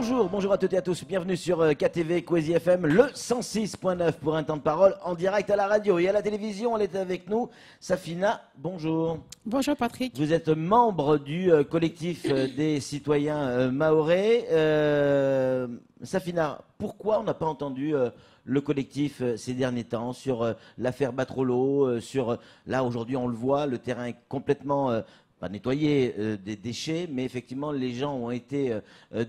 Bonjour, bonjour à toutes et à tous, bienvenue sur KTV Kwezi FM, le 106.9 pour un temps de parole en direct à la radio et à la télévision. Elle est avec nous, Safina, bonjour. Bonjour Patrick. Vous êtes membre du collectif des citoyens mahorais. Safina, pourquoi on n'a pas entendu le collectif ces derniers temps sur l'affaire Batrolo, là aujourd'hui on le voit, le terrain est complètement... pas nettoyer des déchets, mais effectivement, les gens ont été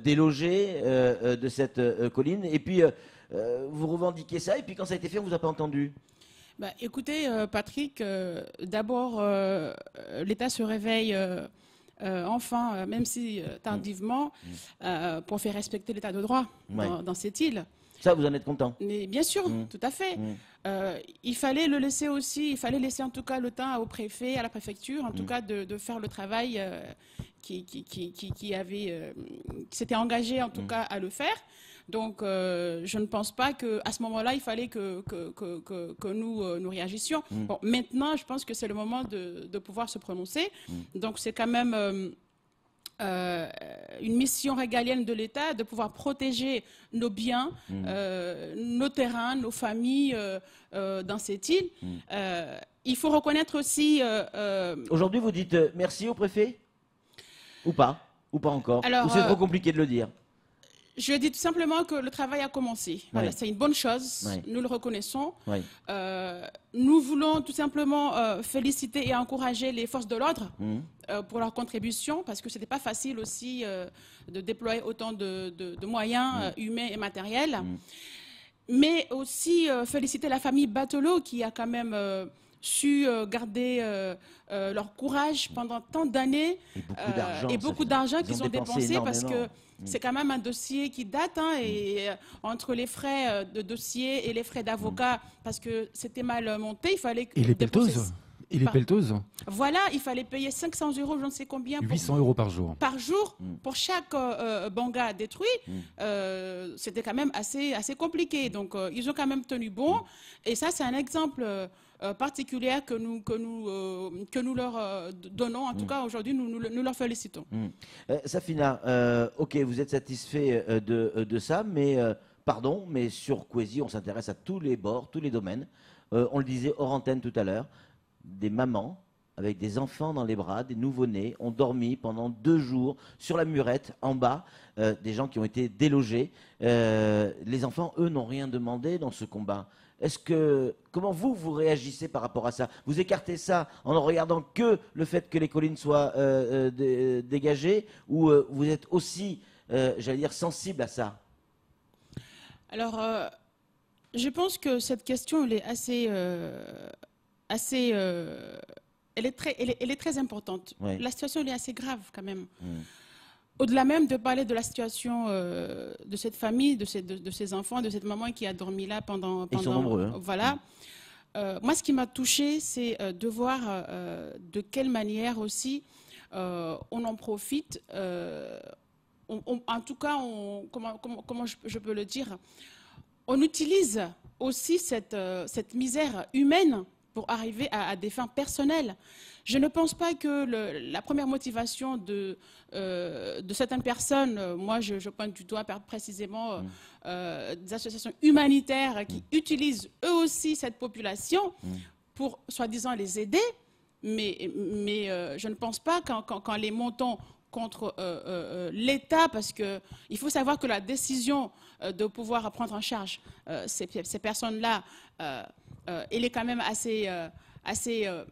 délogés de cette colline. Et puis, vous revendiquez ça, et puis quand ça a été fait, on ne vous a pas entendu. Bah, écoutez, Patrick, d'abord, l'État se réveille enfin, même si tardivement, pour faire respecter l'État de droit dans cette île. Ça, vous en êtes content? Mais bien sûr, tout à fait. Il fallait le laisser aussi, il fallait laisser en tout cas le temps au préfet, à la préfecture, en tout cas de faire le travail qui s'était engagé en tout cas à le faire. Donc je ne pense pas qu'à ce moment-là, il fallait que nous réagissions. Bon, maintenant, je pense que c'est le moment de pouvoir se prononcer. Donc c'est quand même... une mission régalienne de l'État de pouvoir protéger nos biens, nos terrains, nos familles dans cette île. Il faut reconnaître aussi... Aujourd'hui, vous dites merci au préfet? Ou pas? Ou pas encore? Alors, ou c'est trop compliqué de le dire? Je dis tout simplement que le travail a commencé. Voilà, c'est une bonne chose, nous le reconnaissons. Nous voulons tout simplement féliciter et encourager les forces de l'ordre pour leur contribution, parce que ce n'était pas facile aussi de déployer autant de moyens humains et matériels. Mais aussi féliciter la famille Batolo qui a quand même su garder leur courage pendant tant d'années et beaucoup d'argent qu'ils ont dépensé parce que c'est quand même un dossier qui date et entre les frais de dossier et les frais d'avocat parce que c'était mal monté, il fallait que... Et les pelleteuses. Et les pelleteuses. Voilà, il fallait payer 500 €, je ne sais combien. 800 € par jour. Par jour, pour chaque banga détruit, c'était quand même assez compliqué. Donc, ils ont quand même tenu bon. Et ça, c'est un exemple particulier que nous leur donnons. En tout cas, aujourd'hui, nous leur félicitons. Safina, ok, vous êtes satisfait de ça, mais pardon, mais sur Kwezi, on s'intéresse à tous les bords, tous les domaines. On le disait hors antenne tout à l'heure. Des mamans avec des enfants dans les bras, des nouveau-nés, ont dormi pendant 2 jours sur la murette en bas, des gens qui ont été délogés. Les enfants, eux, n'ont rien demandé dans ce combat. Comment vous réagissez par rapport à ça? Vous écartez ça en ne regardant que le fait que les collines soient dégagées, ou vous êtes aussi, j'allais dire, sensible à ça? Alors, je pense que cette question, elle est elle est très importante. La situation elle est assez grave quand même. Au-delà même de parler de la situation de cette famille, de ces enfants, de cette maman qui a dormi là pendant... Ils sont nombreux. Hein. Voilà. Moi, ce qui m'a touchée, c'est de voir de quelle manière aussi on en profite. En tout cas, comment je peux le dire, on utilise aussi cette misère humaine pour arriver à des fins personnelles. Je ne pense pas que la première motivation de certaines personnes, moi je pointe du doigt précisément des associations humanitaires qui utilisent eux aussi cette population pour soi-disant les aider, mais je ne pense pas qu'en les montant contre l'État, parce qu'il faut savoir que la décision de pouvoir prendre en charge ces personnes-là, elle est quand même assez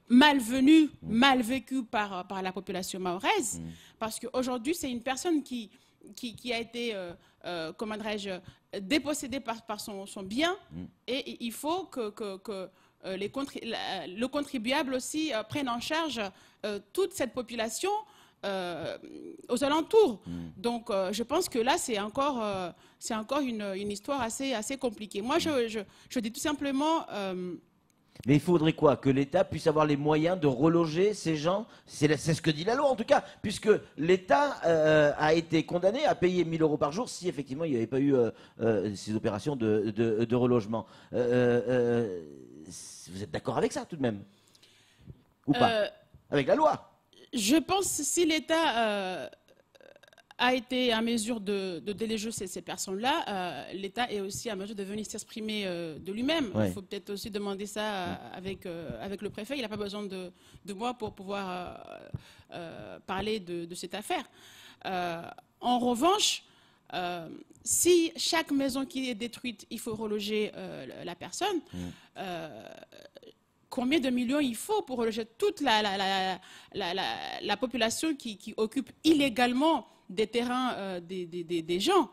malvenue, mal vécue par la population mahoraise, parce qu'aujourd'hui, c'est une personne qui a été, comment dirais-je, dépossédée par son bien, et il faut que le contribuable aussi prenne en charge toute cette population aux alentours. Donc, je pense que là, c'est encore une histoire assez compliquée. Moi, je dis tout simplement... Mais il faudrait quoi? Que l'État puisse avoir les moyens de reloger ces gens? C'est ce que dit la loi, en tout cas, puisque l'État a été condamné à payer 1 000 € par jour si, effectivement, il n'y avait pas eu ces opérations de relogement. Vous êtes d'accord avec ça, tout de même? Ou pas? Avec la loi? Je pense que si l'État a été à mesure de déléger ces personnes-là, l'État est aussi à mesure de venir s'exprimer de lui-même. Ouais. Il faut peut-être aussi demander ça avec le préfet. Il n'a pas besoin de moi pour pouvoir parler de cette affaire. En revanche, si chaque maison qui est détruite, il faut reloger la personne, combien de millions il faut pour reloger toute la population qui occupe illégalement des terrains des gens.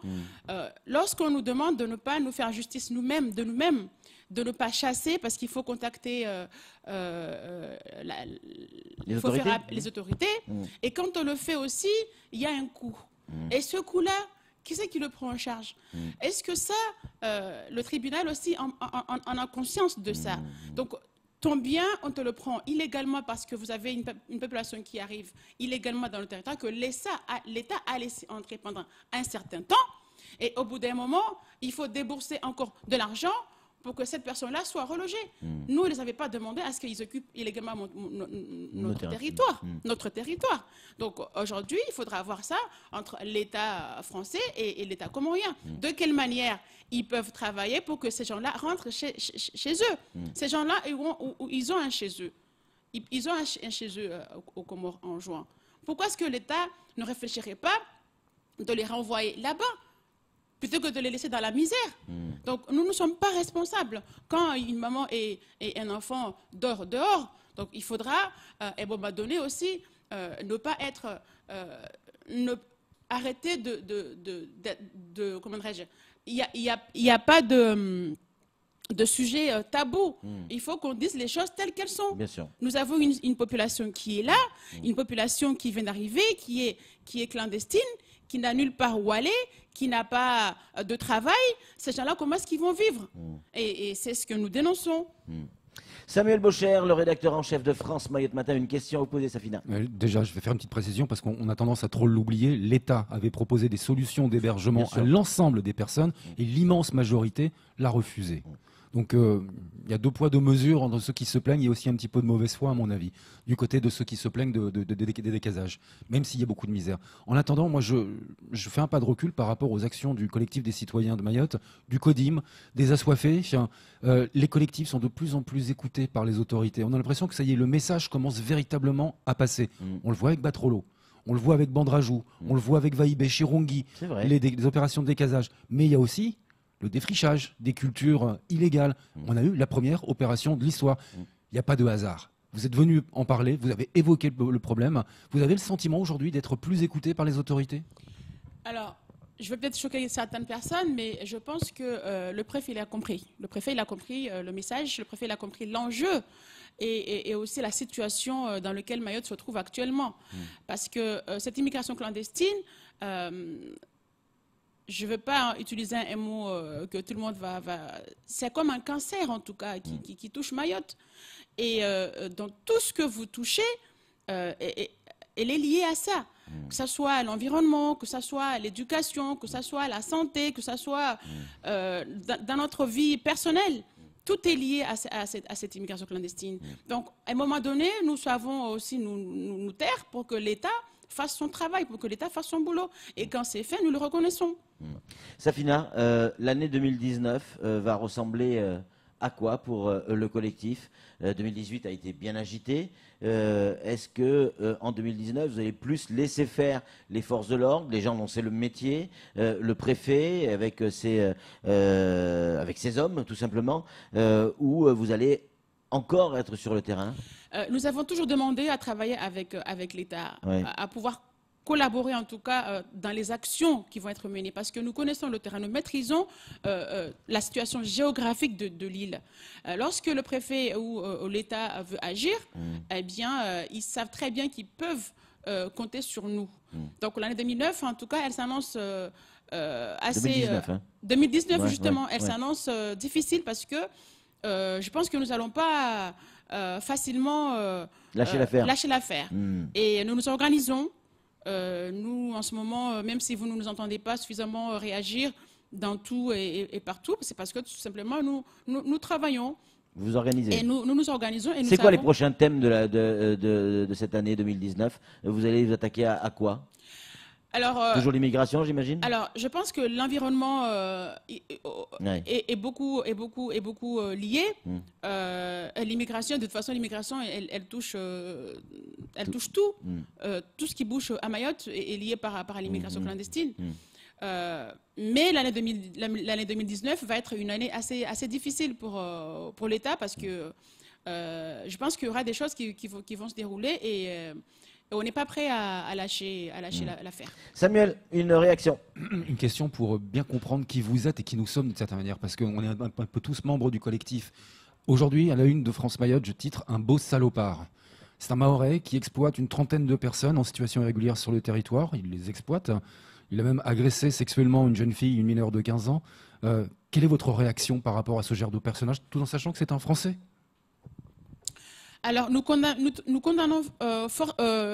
Lorsqu'on nous demande de ne pas nous faire justice nous-mêmes, de ne pas chasser, parce qu'il faut contacter les autorités. Et quand on le fait aussi, il y a un coût. Et ce coût-là, qui c'est qui le prend en charge? Est-ce que ça, le tribunal aussi en a conscience de ça? Donc, ton bien, on te le prend illégalement parce que vous avez une population qui arrive illégalement dans le territoire que l'État a laissé entrer pendant un certain temps. Et au bout d'un moment, il faut débourser encore de l'argent pour que cette personne-là soit relogée. Nous, on ne les avait pas demandé à ce qu'ils occupent illégalement notre territoire. Donc aujourd'hui, il faudra voir ça entre l'État français et l'État comorien. De quelle manière ils peuvent travailler pour que ces gens-là rentrent chez eux. Ces gens-là, ils ont un chez eux. Ils ont un chez eux aux Comores en juin. Pourquoi est-ce que l'État ne réfléchirait pas de les renvoyer là-bas plutôt que de les laisser dans la misère? Donc, nous ne sommes pas responsables. Quand une maman et un enfant dorment dehors, donc il faudra, à un moment donné aussi, ne pas être... arrêter de comment dirais-je, il n'y a pas de sujet tabou. Il faut qu'on dise les choses telles qu'elles sont. Bien sûr. Nous avons une population qui est là, une population qui vient d'arriver, qui est clandestine, qui n'a nulle part où aller, qui n'a pas de travail. Ces gens-là, comment est-ce qu'ils vont vivre? Et c'est ce que nous dénonçons. Samuel Bocher, le rédacteur en chef de France Mayotte Matin, une question à vous poser, Safina. Déjà, je vais faire une petite précision parce qu'on a tendance à trop l'oublier. L'État avait proposé des solutions d'hébergement à l'ensemble des personnes et l'immense majorité l'a refusé. Donc, il y a deux poids, deux mesures entre ceux qui se plaignent. Il y a aussi un petit peu de mauvaise foi, à mon avis, du côté de ceux qui se plaignent des décasages, même s'il y a beaucoup de misère. En attendant, moi, je fais un pas de recul par rapport aux actions du collectif des citoyens de Mayotte, du CODIM, des Assoiffés. Les collectifs sont de plus en plus écoutés par les autorités. On a l'impression que ça y est, le message commence véritablement à passer. On le voit avec Batrolo. On le voit avec Bandrajou, on le voit avec Vaïbé, Chirongui, les opérations de décasage. Mais il y a aussi le défrichage des cultures illégales. On a eu la première opération de l'histoire. Il n'y a pas de hasard. Vous êtes venu en parler, vous avez évoqué le problème. Vous avez le sentiment aujourd'hui d'être plus écouté par les autorités? Alors, je vais peut-être choquer certaines personnes, mais je pense que le préfet il a compris. Le préfet il a compris le message, le préfet il a compris l'enjeu et aussi la situation dans laquelle Mayotte se trouve actuellement. Parce que cette immigration clandestine... je ne veux pas utiliser un mot que tout le monde va... C'est comme un cancer, en tout cas, qui touche Mayotte. Et dans tout ce que vous touchez, elle est liée à ça. Que ce soit l'environnement, que ce soit l'éducation, que ce soit la santé, que ce soit dans notre vie personnelle. Tout est lié à cette immigration clandestine. Donc, à un moment donné, nous savons aussi nous taire pour que l'État fasse son travail, pour que l'État fasse son boulot. Et quand c'est fait, nous le reconnaissons. Safina, l'année 2019 va ressembler à quoi pour le collectif? 2018 a été bien agité. Est-ce que en 2019, vous allez plus laisser faire les forces de l'ordre, les gens dont c'est le métier, le préfet avec ses hommes, tout simplement, ou vous allez encore être sur le terrain? Nous avons toujours demandé à travailler avec l'État, à pouvoir collaborer en tout cas dans les actions qui vont être menées, parce que nous connaissons le terrain, nous maîtrisons la situation géographique de l'île. Lorsque le préfet ou l'État veut agir, eh bien, ils savent très bien qu'ils peuvent compter sur nous. Donc l'année 2009, en tout cas, elle s'annonce assez... 2019, justement, elle s'annonce difficile parce que je pense que nous n'allons pas facilement lâcher l'affaire. Et nous nous organisons. Nous, en ce moment, même si vous ne nous entendez pas suffisamment réagir dans tout et partout, c'est parce que tout simplement, nous travaillons. Vous vous organisez. Et nous nous organisons. C'est quoi les prochains thèmes de cette année 2019? Vous allez vous attaquer à quoi? Toujours l'immigration, j'imagine? Alors, je pense que l'environnement Ouais. est beaucoup lié. L'immigration, de toute façon, l'immigration, elle touche tout. Tout ce qui bouge à Mayotte est lié par l'immigration clandestine. Mais l'année 2019 va être une année assez difficile pour l'État parce que je pense qu'il y aura des choses qui vont se dérouler et on n'est pas prêt à lâcher l'affaire. Samuel, une réaction? Une question pour bien comprendre qui vous êtes et qui nous sommes d'une certaine manière, parce qu'on est un peu tous membres du collectif. Aujourd'hui, à la une de France Mayotte, je titre « Un beau salopard ». C'est un Mahorais qui exploite une trentaine de personnes en situation irrégulière sur le territoire. Il les exploite. Il a même agressé sexuellement une jeune fille, une mineure de 15 ans. Quelle est votre réaction par rapport à ce genre de personnage, tout en sachant que c'est un Français? Alors, nous condamnons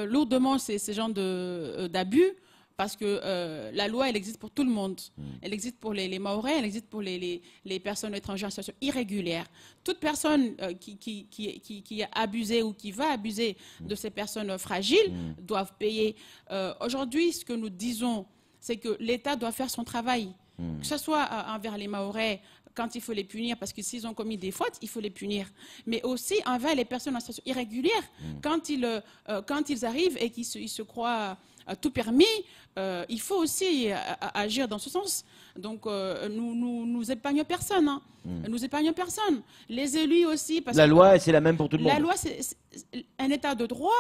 lourdement ces genres d'abus parce que la loi, elle existe pour tout le monde. Elle existe pour les Mahorais, elle existe pour les personnes étrangères en situation irrégulière. Toute personne qui a abusé ou qui va abuser de ces personnes fragiles doivent payer. Aujourd'hui, ce que nous disons, c'est que l'État doit faire son travail, que ce soit envers les Mahorais, quand il faut les punir, parce que s'ils ont commis des fautes, il faut les punir. Mais aussi envers les personnes en situation irrégulière, quand ils arrivent et qu'ils se croient tout permis, il faut aussi agir dans ce sens. Donc, nous épargnons personne. Hein. Nous épargnons personne. Les élus aussi. Parce la que, loi, c'est la même pour tout le monde. La loi, c'est un état de droit.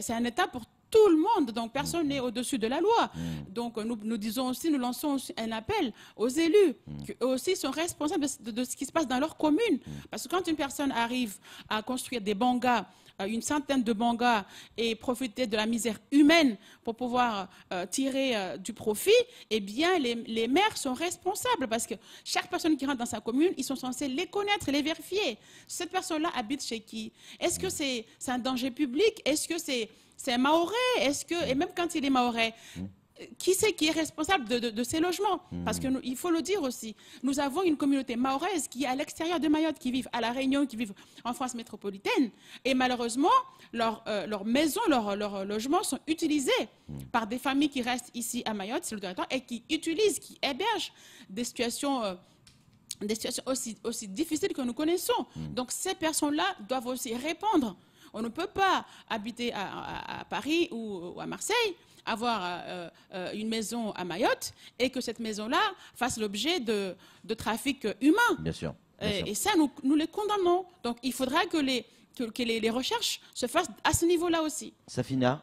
C'est un état pour tout le monde, donc personne n'est au-dessus de la loi. Donc nous disons aussi, nous lançons aussi un appel aux élus, qui eux aussi sont responsables de ce qui se passe dans leur commune. Parce que quand une personne arrive à construire des bangas, une centaine de bangas, et profiter de la misère humaine pour pouvoir tirer du profit, eh bien les maires sont responsables parce que chaque personne qui rentre dans sa commune, ils sont censés les connaître, les vérifier. Cette personne-là habite chez qui? Est-ce que c'est un danger public? Est-ce que c'est un Mahorais? Et même quand il est Mahorais, qui c'est qui est responsable de ces logements? Parce qu'il faut le dire aussi, nous avons une communauté mahoraise qui est à l'extérieur de Mayotte, qui vivent à La Réunion, qui vivent en France métropolitaine. Et malheureusement, leurs maisons, leurs logements sont utilisés par des familles qui restent ici à Mayotte, sur le territoire, et qui utilisent, qui hébergent des situations aussi difficiles que nous connaissons. Donc ces personnes-là doivent aussi répondre. On ne peut pas habiter à Paris ou à Marseille, avoir une maison à Mayotte et que cette maison-là fasse l'objet de trafic humain. Bien sûr. Et ça, nous les condamnons. Donc il faudra que les recherches se fassent à ce niveau-là aussi. Safina,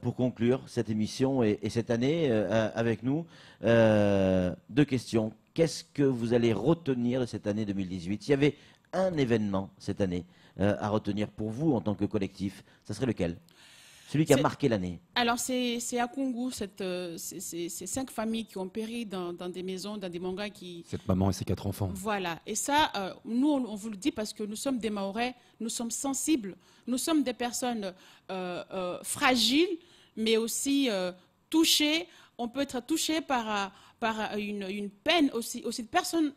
pour conclure cette émission et cette année avec nous, deux questions. Qu'est-ce que vous allez retenir de cette année 2018? S'il y avait un événement cette année à retenir pour vous en tant que collectif, ça serait lequel? Celui qui a marqué l'année. Alors c'est à Kungu, ces 5 familles qui ont péri dans des maisons, dans des mangas qui... Cette maman et ses 4 enfants. Voilà, et ça, nous on vous le dit parce que nous sommes des Mahorais, nous sommes sensibles, nous sommes des personnes fragiles, mais aussi touchées. On peut être touché par une peine aussi personne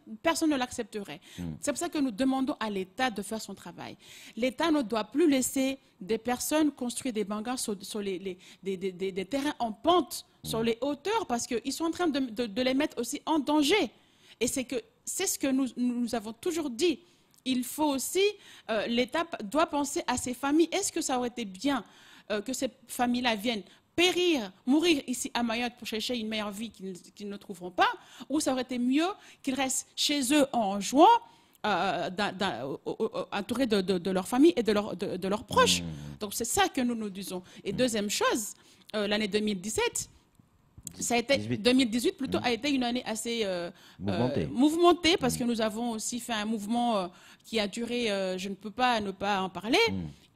ne l'accepterait. C'est pour ça que nous demandons à l'État de faire son travail. L'État ne doit plus laisser des personnes construire des bangas sur des terrains en pente, sur les hauteurs, parce qu'ils sont en train de les mettre aussi en danger. Et c'est ce que nous avons toujours dit. Il faut aussi, l'État doit penser à ces familles. Est-ce que ça aurait été bien que ces familles-là viennent périr, mourir ici à Mayotte pour chercher une meilleure vie qu'ils ne trouveront pas, ou ça aurait été mieux qu'ils restent chez eux en jouant, entourés de leur famille et de leurs proches. Donc c'est ça que nous disons. Et deuxième chose, l'année 2017, ça a été, 2018 plutôt, a été une année assez mouvementée parce que nous avons aussi fait un mouvement qui a duré, je ne peux pas ne pas en parler,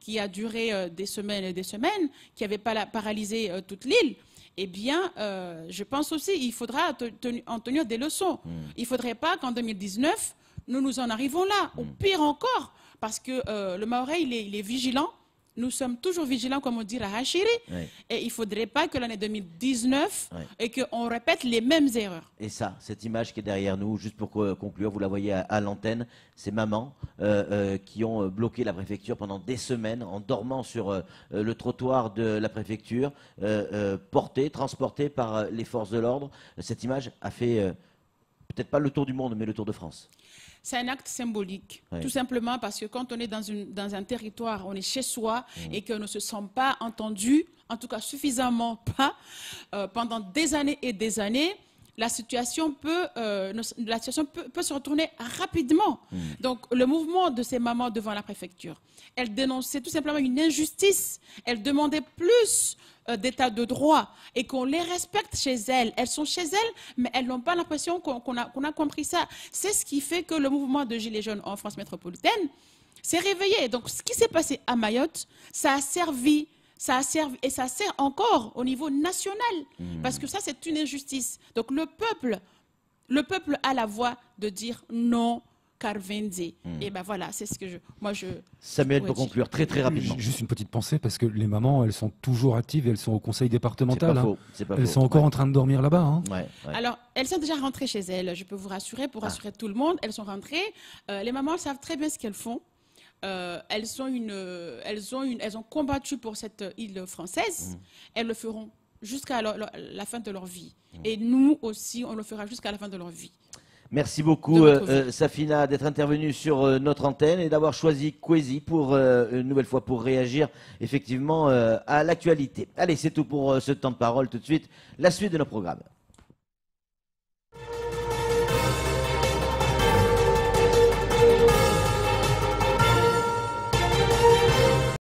qui a duré des semaines et des semaines, qui avait paralysé toute l'île. Eh bien, je pense aussi qu'il faudra en tenir des leçons. Il ne faudrait pas qu'en 2019, nous en arrivons là, ou pire encore, parce que le Mahorais, il est vigilant. nous sommes toujours vigilants, comme on dit à Hachiri, et il ne faudrait pas que l'année 2019 et qu'on répète les mêmes erreurs. Et ça, cette image qui est derrière nous, juste pour conclure, vous la voyez à l'antenne, ces mamans qui ont bloqué la préfecture pendant des semaines en dormant sur le trottoir de la préfecture, transportées par les forces de l'ordre. Cette image a fait peut-être pas le tour du monde, mais le tour de France. C'est un acte symbolique, tout simplement parce que quand on est dans un territoire, on est chez soi et qu'on ne se sent pas entendu, en tout cas suffisamment pas, pendant des années et des années, la situation peut se retourner rapidement. Donc, le mouvement de ces mamans devant la préfecture, elles dénonçaient tout simplement une injustice. Elles demandaient plus d'état de droit et qu'on les respecte chez elles. Elles sont chez elles, mais elles n'ont pas l'impression qu'on a compris ça. C'est ce qui fait que le mouvement de Gilets jaunes en France métropolitaine s'est réveillé. Donc, ce qui s'est passé à Mayotte, ça a servi et ça sert encore au niveau national, parce que ça, c'est une injustice. Donc le peuple a la voix de dire non, Carvenze. Et ben voilà, c'est ce que Samuel, pour conclure, très très rapidement. Juste une petite pensée, parce que les mamans, elles sont toujours actives, elles sont au conseil départemental. C'est pas faux. Elles sont encore en train de dormir là-bas. Hein. Alors, elles sont déjà rentrées chez elles, je peux vous rassurer, pour rassurer tout le monde. Elles sont rentrées. Les mamans, elles savent très bien ce qu'elles font. Elles ont combattu pour cette île française. Elles le feront jusqu'à la fin de leur vie. Et nous aussi, on le fera jusqu'à la fin de leur vie. Merci beaucoup, Safina, d'être intervenue sur notre antenne et d'avoir choisi Kwezi pour une nouvelle fois pour réagir effectivement à l'actualité. Allez, c'est tout pour ce temps de parole. Tout de suite, la suite de nos programmes.